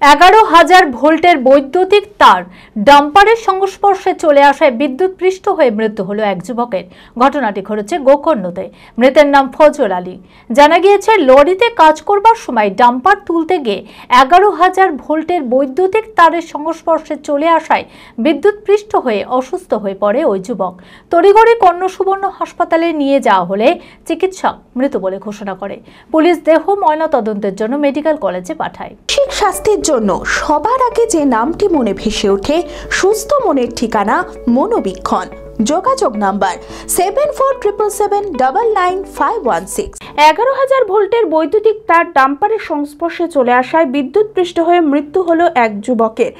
11,000 ভোল্টের বৈদ্যুতিক তার ডাম্পারের সংস্পর্শে চলে আসায় বিদ্যুৎপৃষ্ট হয়ে মৃত্যু হলো এক যুবকের। ঘটনাটি ঘটেছে গোকর্ণতে। মৃতের নাম ফজল আলী। জানা গিয়েছে, লরিতে কাজ করবার সময় ডাম্পার তুলতে গিয়ে 11,000 ভোল্টের বৈদ্যুতিক তারের সংস্পর্শে চলে আসায় বিদ্যুৎপৃষ্ট হয়ে অসুস্থ হয়ে পড়ে ওই যুবক। তড়িঘড়ি কর্ণসুবর্ণ হাসপাতালে নিয়ে যাওয়া হলে চিকিৎসক মৃত বলে ঘোষণা করে। পুলিশ দেহ ময়নাতদন্তের জন্য মেডিকেল কলেজে পাঠায়। স্বাস্থ্যের জন্য সবার আগে যে নামটি মনে ভেসে ওঠে, সুস্থ মনের ঠিকানা মনোবীক্ষণ। যোগাযোগ নাম্বার 7477799516। 11,000 ভোল্টের বৈদ্যুতিক তার ডাম্পারের সংস্পর্শে চলে আসায় বিদ্যুৎপৃষ্ট হয়ে মৃত্যু হলো এক যুবকের।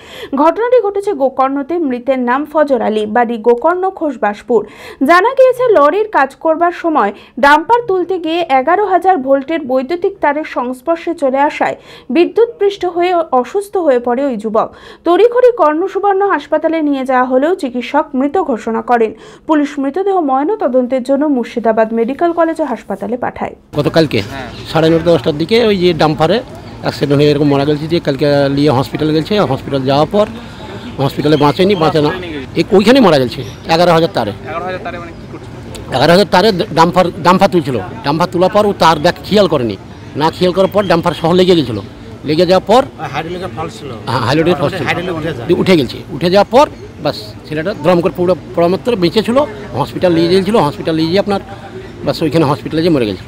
ঘটনাটি ঘটেছে গোকর্ণতে। মৃতের নাম ফজল আলী, বাড়ি গোকর্ণ খোসবাসপুর। জানা গিয়েছে, লরির কাজ করবার সময় ডাম্পার তুলতে গিয়ে 11,000 ভোল্টের বৈদ্যুতিক তারের সংস্পর্শে চলে আসায় বিদ্যুৎপৃষ্ট হয়ে অসুস্থ হয়ে পড়ে ওই যুবক। তড়িঘড়ি কর্ণসুবর্ণ হাসপাতালে নিয়ে যাওয়া হলেও চিকিৎসক মৃত ঘোষণা করেন। পুলিশ মৃতদেহ ময়নাতদন্তের জন্য মুর্শিদাবাদ মেডিকেল কলেজ ও হাসপাতালে পাঠায়। গতকালকে 9:30-10টার দিকে ওই যে ডাম্পারে অ্যাক্সিডেন্ট হয়ে এরকম মারা গেছে। যে কালকে নিয়ে হসপিটালে গেছে। হসপিটাল যাওয়ার পর হসপিটালে বাঁচে না, ওইখানে মারা গেছে। 11,000 তারে 11,000 তারে ডাম্পার তুলছিল। ডাম্পার তোলার পর ও তার দেখ খেয়াল করেনি, না খেয়াল করার পর ডাম্পার সহ লেগে গেছিলো। লেগে যাওয়ার পর হাইড্রোলিকের ফল্ট ছিল, উঠে গেছে। উঠে যাওয়ার পর বাস ছেলেটা দ্রম করে পুরো পরামাত্র বেঁচে ছিল। হসপিটাল নিয়ে গিয়েছিল। হসপিটাল নিয়ে গিয়ে আপনার বাস ওইখানে হসপিটালে যে মরে গেছিল।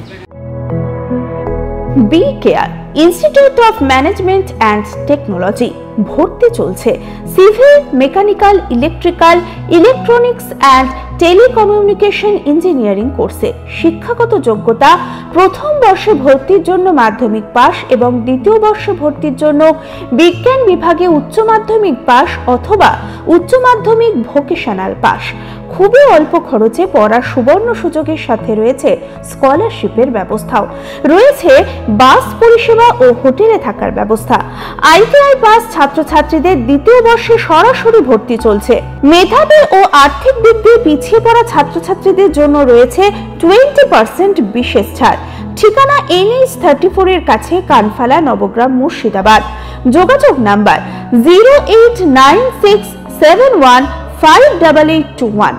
B care institute of management and technology ভর্তি চলছে civil, mechanical, electrical, electronics and telecommunication engineering কোর্সে। শিক্ষাগত যোগ্যতা: প্রথম বর্ষে ভর্তির জন্য মাধ্যমিক পাস এবং দ্বিতীয় বর্ষে ভর্তির জন্য বিজ্ঞান বিভাগে উচ্চ মাধ্যমিক পাস অথবা উচ্চ মাধ্যমিক ভোকেশনাল পাস। খুবই অল্প খরচে পড়ার সুবর্ণ সুযোগের সাথে রয়েছে স্কলারশিপের ব্যবস্থাও। রয়েছে বাস পরিষেবা ও হোটেলে থাকার ব্যবস্থা। আইটিআই পাস ছাত্রছাত্রীদের দ্বিতীয় বর্ষে সরাসরি ভর্তি চলছে। মেধাবী ও আর্থিক দিক দিয়ে পিছিয়ে পড়া ছাত্রছাত্রীদের জন্য রয়েছে 20% বিশেষ ছাড়। ঠিকানা NH 34 এর কাছে, কানফালা, নবগ্রাম, মুর্শিদাবাদ। যোগাযোগ নাম্বার 08967158821।